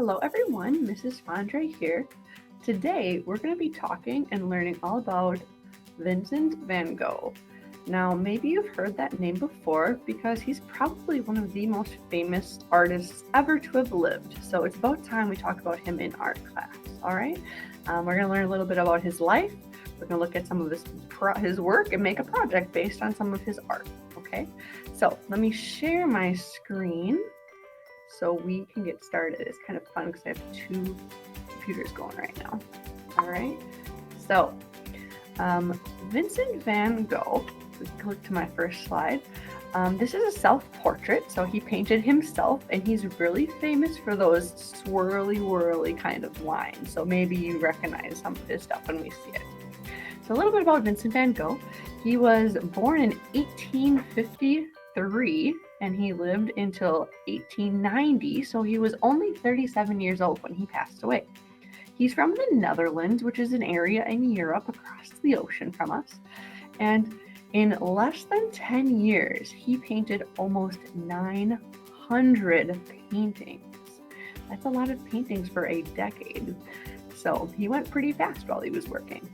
Hello everyone, Mrs. Fondre here. Today we're going to be talking and learning all about Vincent van Gogh. Now maybe you've heard that name before because he's probably one of the most famous artists ever to have lived. So it's about time we talk about him in art class, all right? We're going to learn a little bit about his life. We're going to look at some of his work and make a project based on some of his art, okay? So let me share my screen so we can get started. It's kind of fun because I have two computers going right now. All right, so Vincent van Gogh, we can click to my first slide. This is a self-portrait, so he painted himself, and he's really famous for those swirly, whirly kind of lines. So maybe you recognize some of his stuff when we see it. So a little bit about Vincent van Gogh. He was born in 1853, and he lived until 1890, so he was only 37 years old when he passed away. He's from the Netherlands, which is an area in Europe across the ocean from us, and in less than 10 years, he painted almost 900 paintings. That's a lot of paintings for a decade, so he went pretty fast while he was working.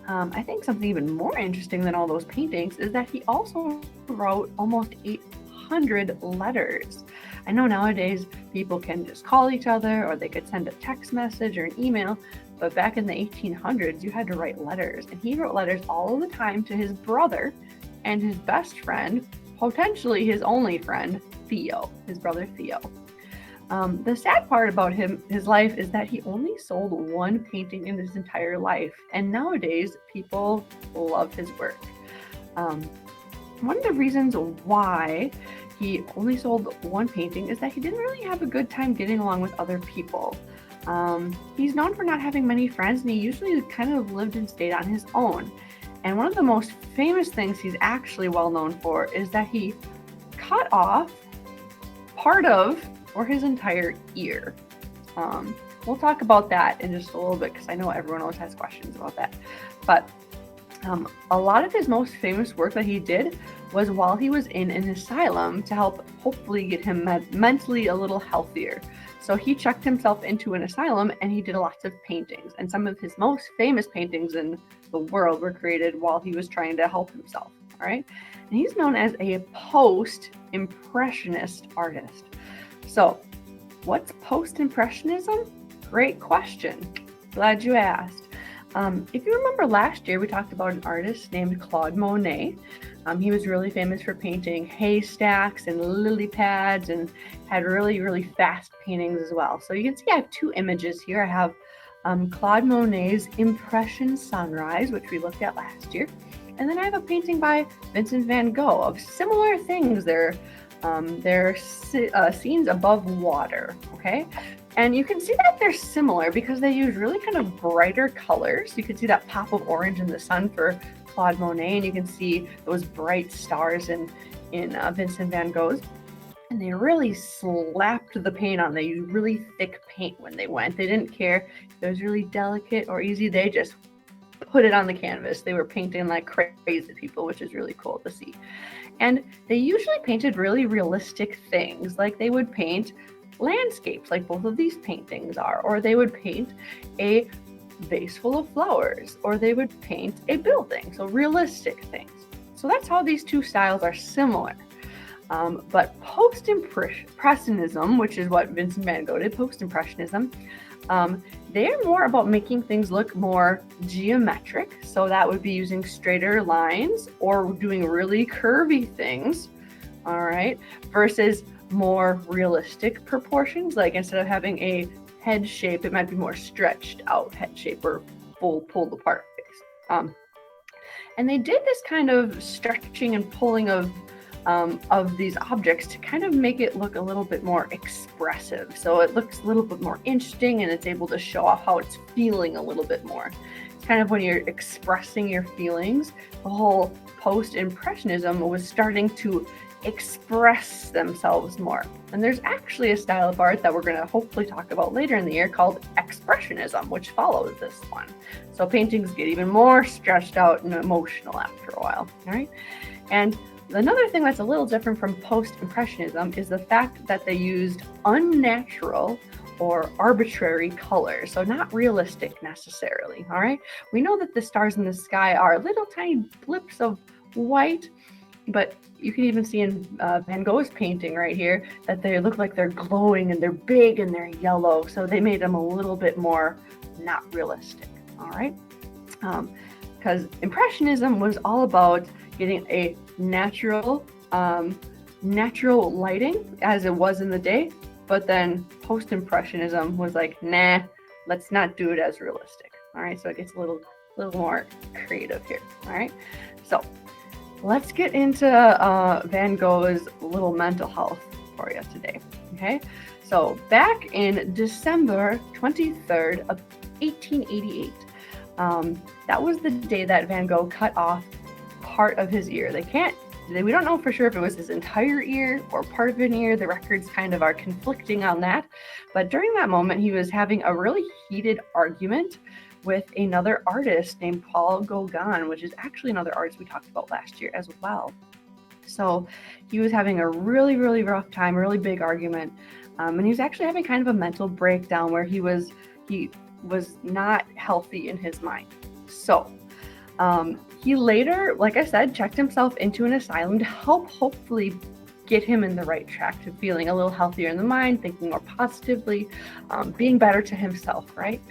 I think something even more interesting than all those paintings is that he also wrote almost 800 letters. I know nowadays people can just call each other or they could send a text message or an email, but back in the 1800s, you had to write letters. And he wrote letters all the time to his brother and his best friend, potentially his only friend, Theo, his brother Theo. The sad part about his life is that he only sold one painting in his entire life, and nowadays people love his work. One of the reasons why he only sold one painting is that he didn't really have a good time getting along with other people. He's known for not having many friends, and he usually kind of lived and stayed on his own. And one of the most famous things he's actually well known for is that he cut off part of or his entire ear. We'll talk about that in just a little bit because I know everyone always has questions about that. But a lot of his most famous work that he did was while he was in an asylum to help hopefully get him mentally a little healthier. So he checked himself into an asylum and he did lots of paintings. And some of his most famous paintings in the world were created while he was trying to help himself. All right. And he's known as a post-impressionist artist. So what's post-impressionism? Great question. Glad you asked. If you remember last year, we talked about an artist named Claude Monet. He was really famous for painting haystacks and lily pads and had really, really fast paintings as well. So you can see I have two images here. I have Claude Monet's Impression Sunrise, which we looked at last year. And then I have a painting by Vincent van Gogh of similar things. They're scenes above water, okay? And you can see that they're similar because they use really kind of brighter colors. You can see that pop of orange in the sun for Claude Monet, and you can see those bright stars in Vincent van Gogh's. And they really slapped the paint on. They used really thick paint when they went. They didn't care if it was really delicate or easy. They just put it on the canvas. They were painting like crazy people, which is really cool to see. And they usually painted really realistic things, like they would paint landscapes, like both of these paintings are, or they would paint a vase full of flowers, or they would paint a building, so realistic things. So that's how these two styles are similar. But post-impressionism, which is what Vincent van Gogh did, post-impressionism, they're more about making things look more geometric. So that would be using straighter lines or doing really curvy things, all right, versus more realistic proportions. Like instead of having a head shape, it might be more stretched out head shape or full pulled apart face. And they did this kind of stretching and pulling of these objects to kind of make it look a little bit more expressive. So it looks a little bit more interesting and it's able to show off how it's feeling a little bit more. It's kind of when you're expressing your feelings, the whole post-impressionism was starting to express themselves more. And there's actually a style of art that we're going to hopefully talk about later in the year called expressionism, which follows this one. So paintings get even more stretched out and emotional after a while. All right. And another thing that's a little different from post-impressionism is the fact that they used unnatural or arbitrary colors, so not realistic necessarily. All right, we know that the stars in the sky are little tiny blips of white, but you can even see in Van Gogh's painting right here that they look like they're glowing and they're big and they're yellow, so they made them a little bit more not realistic. All right, because Impressionism was all about getting a natural lighting as it was in the day, but then Post-Impressionism was like, nah, let's not do it as realistic. All right, so it gets a little more creative here. All right, so let's get into Van Gogh's little mental health for you today. Okay, so back in December 23rd of 1888, that was the day that Van Gogh cut off part of his ear. We don't know for sure if it was his entire ear or part of an ear. The records kind of are conflicting on that. But during that moment, he was having a really heated argument with another artist named Paul Gauguin, which is actually another artist we talked about last year as well. So he was having a really, really rough time, really big argument. And he was actually having kind of a mental breakdown where he was not healthy in his mind. So he later, like I said, checked himself into an asylum to help hopefully get him in the right track to feeling a little healthier in the mind, thinking more positively, being better to himself, right?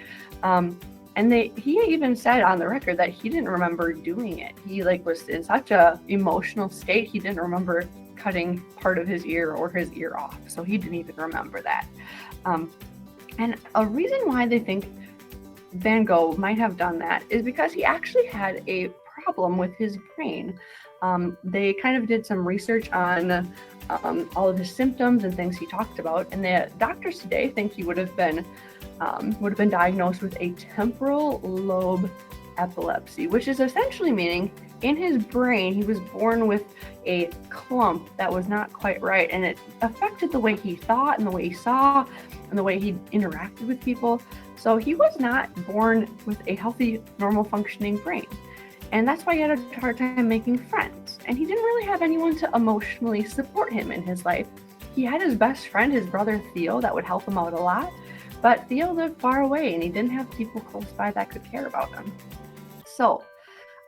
And he even said on the record that he didn't remember doing it. He was in such a emotional state, he didn't remember cutting part of his ear or his ear off. So he didn't even remember that. And a reason why they think Van Gogh might have done that is because he actually had a problem with his brain. They kind of did some research on all of his symptoms and things he talked about, and the doctors today think he would have been diagnosed with a temporal lobe epilepsy, which is essentially meaning in his brain he was born with a clump that was not quite right, and it affected the way he thought and the way he saw and the way he interacted with people. So he was not born with a healthy, normal functioning brain. And that's why he had a hard time making friends. And he didn't really have anyone to emotionally support him in his life. He had his best friend, his brother Theo, that would help him out a lot. But Theo lived far away and he didn't have people close by that could care about him. So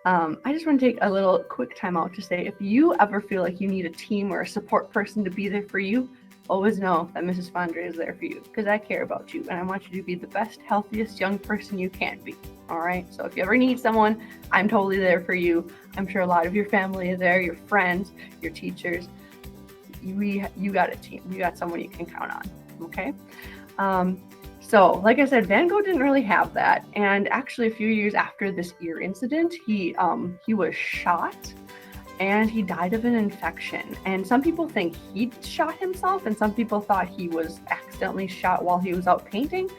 I just want to take a little quick time out to say, if you ever feel like you need a team or a support person to be there for you, always know that Mrs. Fondre is there for you, because I care about you and I want you to be the best, healthiest young person you can be. All right. So if you ever need someone, I'm totally there for you. I'm sure a lot of your family is there, your friends, your teachers. You got a team. You got someone you can count on. Okay. So like I said, Van Gogh didn't really have that. And actually a few years after this ear incident, he was shot and he died of an infection. And some people think he shot himself, and some people thought he was accidentally shot while he was out painting.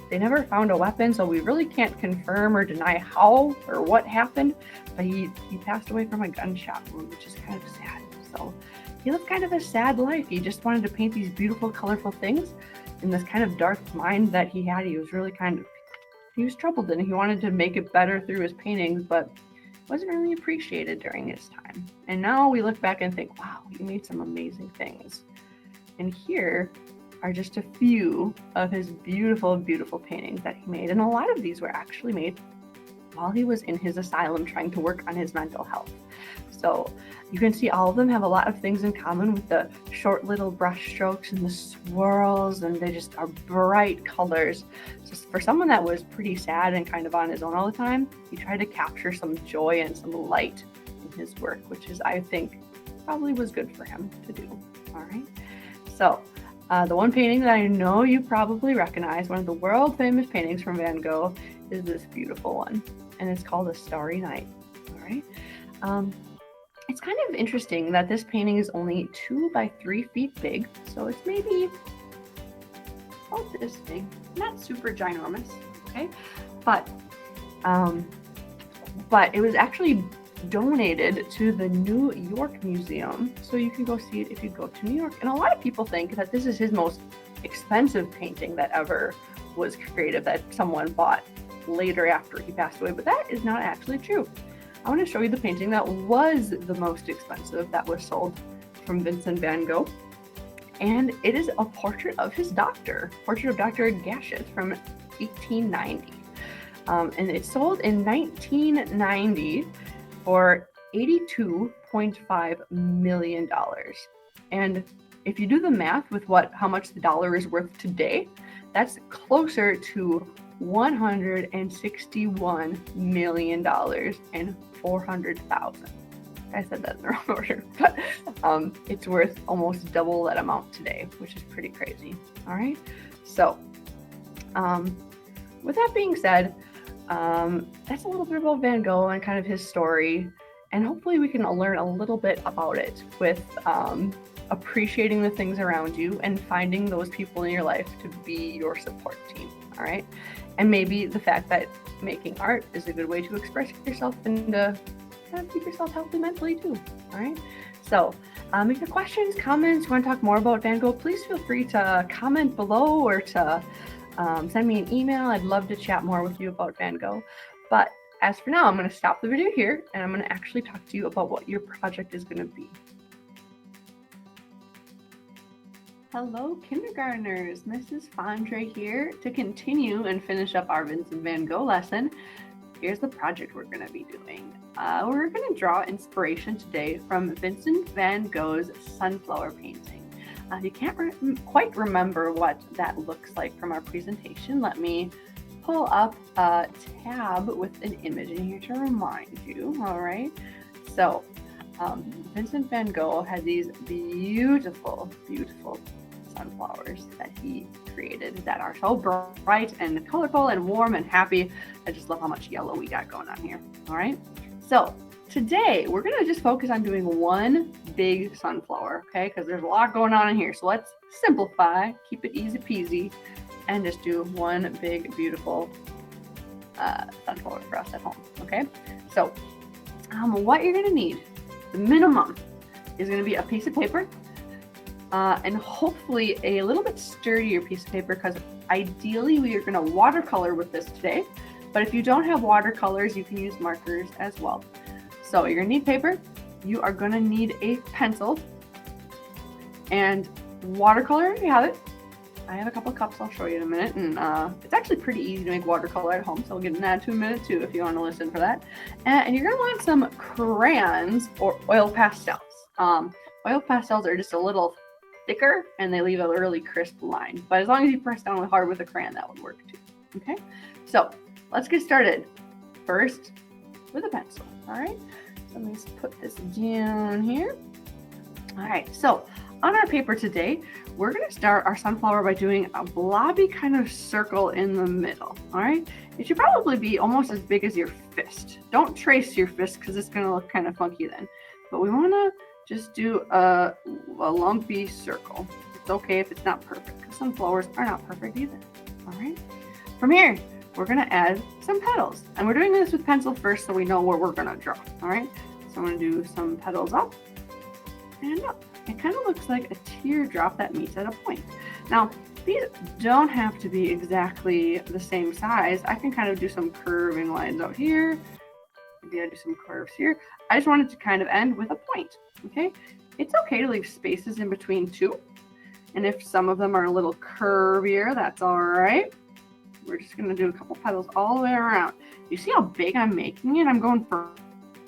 They never found a weapon, so we really can't confirm or deny how or what happened, but he passed away from a gunshot wound, which is kind of sad. So he lived kind of a sad life. He just wanted to paint these beautiful, colorful things in this kind of dark mind that he had. He was troubled, and he wanted to make it better through his paintings, but wasn't really appreciated during his time. And now we look back and think, wow, he made some amazing things. And here are just a few of his beautiful, beautiful paintings that he made. And a lot of these were actually made while he was in his asylum trying to work on his mental health. So you can see all of them have a lot of things in common with the short little brush strokes and the swirls, and they just are bright colors. So for someone that was pretty sad and kind of on his own all the time, he tried to capture some joy and some light in his work, which is, I think, probably was good for him to do. All right. So the one painting that I know you probably recognize, one of the world famous paintings from Van Gogh, is this beautiful one, and it's called A Starry Night. All right. It's kind of interesting that this painting is only 2 by 3 feet big, so it's maybe about this big, not super ginormous, okay? But it was actually donated to the New York Museum, so you can go see it if you go to New York. And a lot of people think that this is his most expensive painting that ever was created, that someone bought later after he passed away, but that is not actually true. I want to show you the painting that was the most expensive that was sold from Vincent van Gogh. And it is a portrait of his doctor, portrait of Dr. Gogh from 1890. And it sold in 1990 for $82.5 million. And if you do the math with how much the dollar is worth today, that's closer to $161 million and 400,000. I said that in the wrong order, but it's worth almost double that amount today, which is pretty crazy. All right. So with that being said, that's a little bit about Van Gogh and kind of his story. And hopefully we can learn a little bit about it with appreciating the things around you and finding those people in your life to be your support team. All right. And maybe the fact that making art is a good way to express yourself and to kind of keep yourself healthy mentally too. All right. So if you have questions, comments, you want to talk more about Van Gogh, please feel free to comment below or to send me an email. I'd love to chat more with you about Van Gogh. But as for now, I'm going to stop the video here and I'm going to actually talk to you about what your project is going to be. Hello, kindergartners. Mrs. Fondre here to continue and finish up our Vincent Van Gogh lesson. Here's the project we're going to be doing. We're going to draw inspiration today from Vincent Van Gogh's sunflower painting. If you can't quite remember what that looks like from our presentation, let me pull up a tab with an image in here to remind you. All right. So Vincent Van Gogh had these beautiful, beautiful sunflowers that he created that are so bright and colorful and warm and happy. I just love how much yellow we got going on here. All right. So today we're going to just focus on doing one big sunflower, okay? Because there's a lot going on in here. So let's simplify, keep it easy peasy, and just do one big, beautiful sunflower for us at home, okay? So what you're going to need, the minimum, is going to be a piece of paper and hopefully a little bit sturdier piece of paper, because ideally we are going to watercolor with this today. But if you don't have watercolors, you can use markers as well. So you're going to need paper. You are going to need a pencil and watercolor if you have it. I have a couple of cups I'll show you in a minute, and it's actually pretty easy to make watercolor at home, so we'll get into that in a minute too if you want to listen for that. And you're going to want some crayons or oil pastels. Oil pastels are just a little thicker and they leave a really crisp line, but as long as you press down hard with a crayon, that would work too. Okay, so let's get started. First with a pencil. All right, so let me just put this down here. All right, so on our paper today, we're going to start our sunflower by doing a blobby kind of circle in the middle. All right, it should probably be almost as big as your fist. Don't trace your fist because it's going to look kind of funky then, but we want to just do a lumpy circle. It's okay if it's not perfect, because sunflowers are not perfect either. All right, from here we're going to add some petals, and we're doing this with pencil first so we know where we're going to draw. All right, so I'm going to do some petals up and up. It kind of looks like a teardrop that meets at a point. Now, these don't have to be exactly the same size. I can kind of do some curving lines out here. Maybe I do some curves here. I just wanted to kind of end with a point, okay? It's okay to leave spaces in between too. And if some of them are a little curvier, that's all right. We're just gonna do a couple petals all the way around. You see how big I'm making it? I'm going for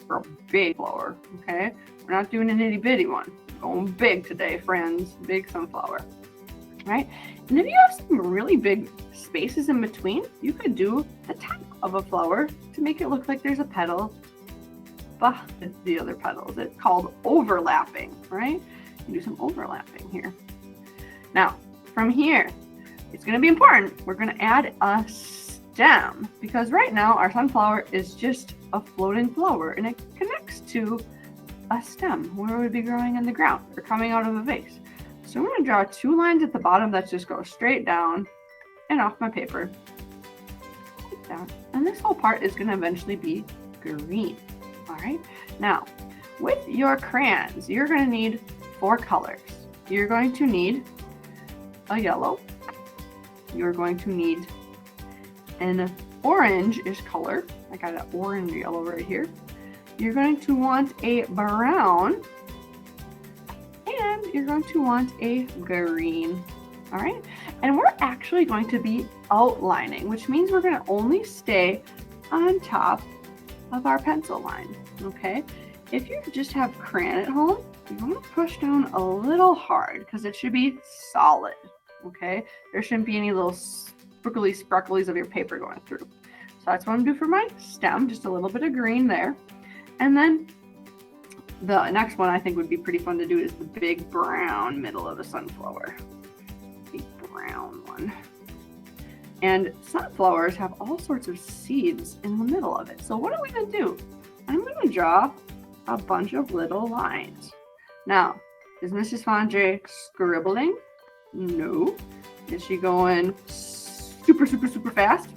a big flower, okay? We're not doing an itty bitty one. Going big today, friends. Big sunflower, right? And if you have some really big spaces in between, you could do the top of a flower to make it look like there's a petal behind the other petals. It's called overlapping, right? You do some overlapping here. Now, from here, it's going to be important. We're going to add a stem, because right now our sunflower is just a floating flower and it connects to a stem where it would be growing in the ground or coming out of a vase. So I'm going to draw 2 lines at the bottom that just go straight down and off my paper. Like that. And this whole part is going to eventually be green. All right. Now, with your crayons, you're going to need 4 colors. You're going to need a yellow. You're going to need an orange-ish color. I got an orange yellow right here. You're going to want a brown, and you're going to want a green. All right, and we're actually going to be outlining, which means we're going to only stay on top of our pencil line. Okay, if you just have crayon at home, you want to push down a little hard because it should be solid. Okay, there shouldn't be any little sprinklies of your paper going through. So that's what I'm gonna do for my stem, just a little bit of green there. And then the next one I think would be pretty fun to do is the big brown middle of the sunflower. Big brown one. And sunflowers have all sorts of seeds in the middle of it. So what are we gonna do? I'm gonna draw a bunch of little lines. Now, is Mrs. Fondre scribbling? No. Is she going super fast?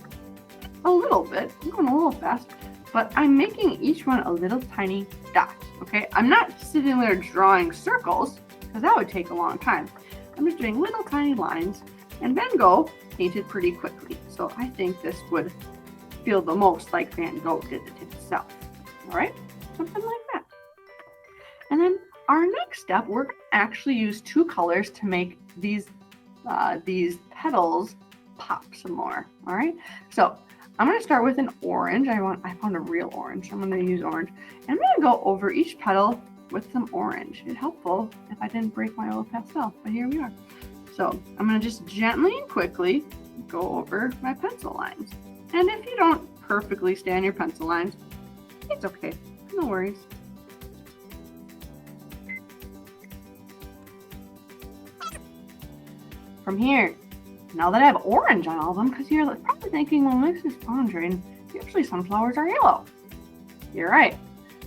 A little bit. I'm going a little fast, but I'm making each one a little tiny dot. Okay, I'm not sitting there drawing circles because that would take a long time. I'm just doing little tiny lines, and Van Gogh painted pretty quickly, so I think this would feel the most like Van Gogh did it himself. All right, something like that. And then our next step, we're going to actually use two colors to make these petals pop some more. All right, so I'm going to start with an orange. I found a real orange. I'm going to use orange. And I'm going to go over each petal with some orange. It's helpful if I didn't break my old pastel, but here we are. So I'm going to just gently and quickly go over my pencil lines. And if you don't perfectly stay on your pencil lines, it's okay. No worries. From here, now that I have orange on all of them, because you're probably thinking, well, Mrs. Fondre, usually sunflowers are yellow. You're right.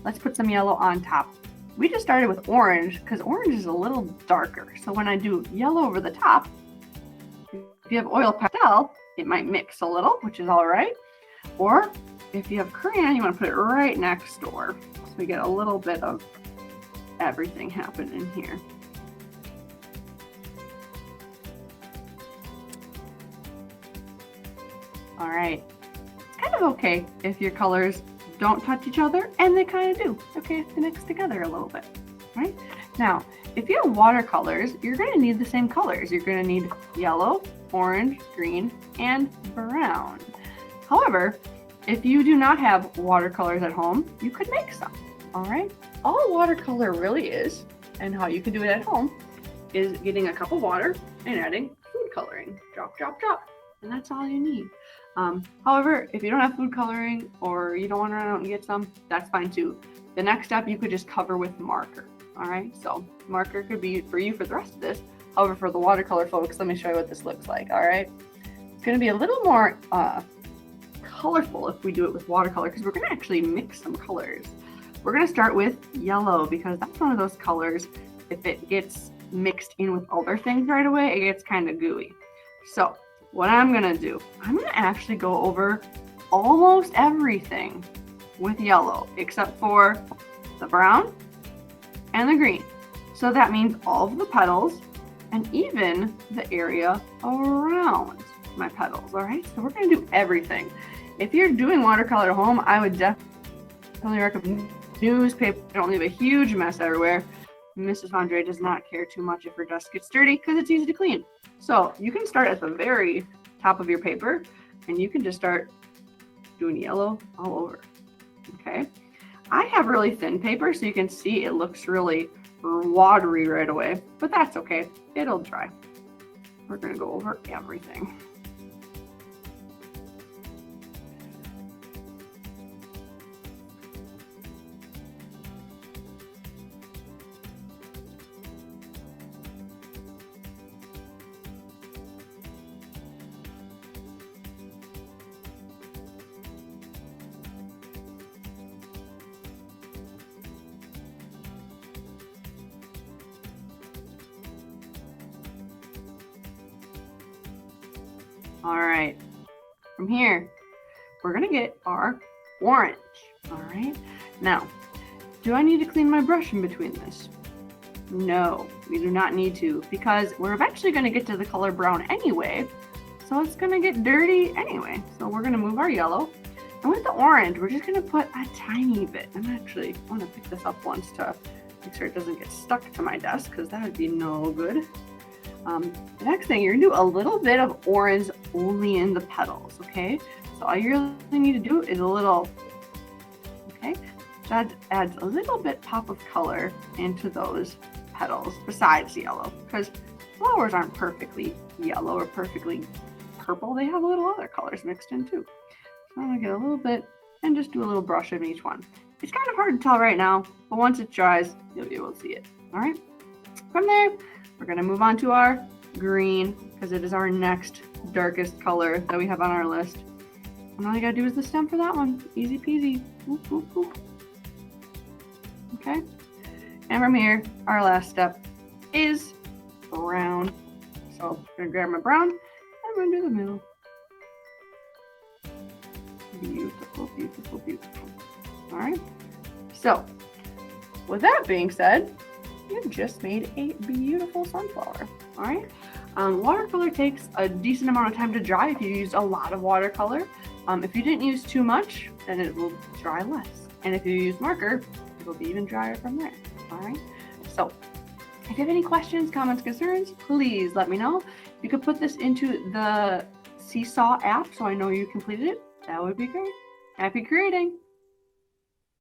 Let's put some yellow on top. We just started with orange because orange is a little darker. So when I do yellow over the top, if you have oil pastel, it might mix a little, which is all right. Or if you have crayon, you want to put it right next door. So we get a little bit of everything happening here. All right, it's kind of okay if your colors don't touch each other, and they kind of do. Okay, if they mix together a little bit, right? Now, if you have watercolors, you're going to need the same colors. You're going to need yellow, orange, green, and brown. However, if you do not have watercolors at home, you could make some, all right? All watercolor really is, and how you can do it at home, is getting a cup of water and adding food coloring. Drop, drop, drop. And that's all you need. However, if you don't have food coloring or you don't want to run out and get some, that's fine too. The next step you could just cover with marker. All right, so marker could be for you for the rest of this. However, for the watercolor folks, let me show you what this looks like. All right, it's going to be a little more colorful if we do it with watercolor because we're going to actually mix some colors. We're going to start with yellow because that's one of those colors. If it gets mixed in with other things right away, it gets kind of gooey. So what I'm going to do, I'm going to actually go over almost everything with yellow except for the brown and the green. So that means all of the petals and even the area around my petals. All right, so we're going to do everything. If you're doing watercolor at home, I would definitely recommend newspaper. Don't leave a huge mess everywhere. Mrs. Fondre does not care too much if her desk gets dirty because it's easy to clean. So you can start at the very top of your paper and you can just start doing yellow all over. Okay. I have really thin paper so you can see it looks really watery right away, but that's okay. It'll dry. We're going to go over everything. All right, from here, we're gonna get our orange. All right, now, do I need to clean my brush in between this? No, we do not need to because we're eventually gonna get to the color brown anyway, so it's gonna get dirty anyway. So we're gonna move our yellow, and with the orange, we're just gonna put a tiny bit. I want to pick this up once to make sure it doesn't get stuck to my desk because that would be no good. The next thing, you're gonna do a little bit of orange only in the petals, okay? So all you really need to do is a little, okay? That adds a little bit pop of color into those petals besides yellow, because flowers aren't perfectly yellow or perfectly purple. They have a little other colors mixed in too. So I'm gonna get a little bit and just do a little brush of each one. It's kind of hard to tell right now, but once it dries, you'll be able to see it. All right. From there, we're gonna move on to our green because it is our next darkest color that we have on our list. And all you gotta do is the stem for that one. Easy peasy. Whoop, whoop, whoop. Okay. And from here, our last step is brown. So I'm gonna grab my brown and I'm gonna do the middle. Beautiful, beautiful, beautiful. All right. So with that being said, you've just made a beautiful sunflower. All right. Watercolor takes a decent amount of time to dry if you used a lot of watercolor. If you didn't use too much, then it will dry less. And if you use marker, it'll be even drier from there. All right. So if you have any questions, comments, concerns, please let me know. You could put this into the Seesaw app so I know you completed it. That would be great. Happy creating!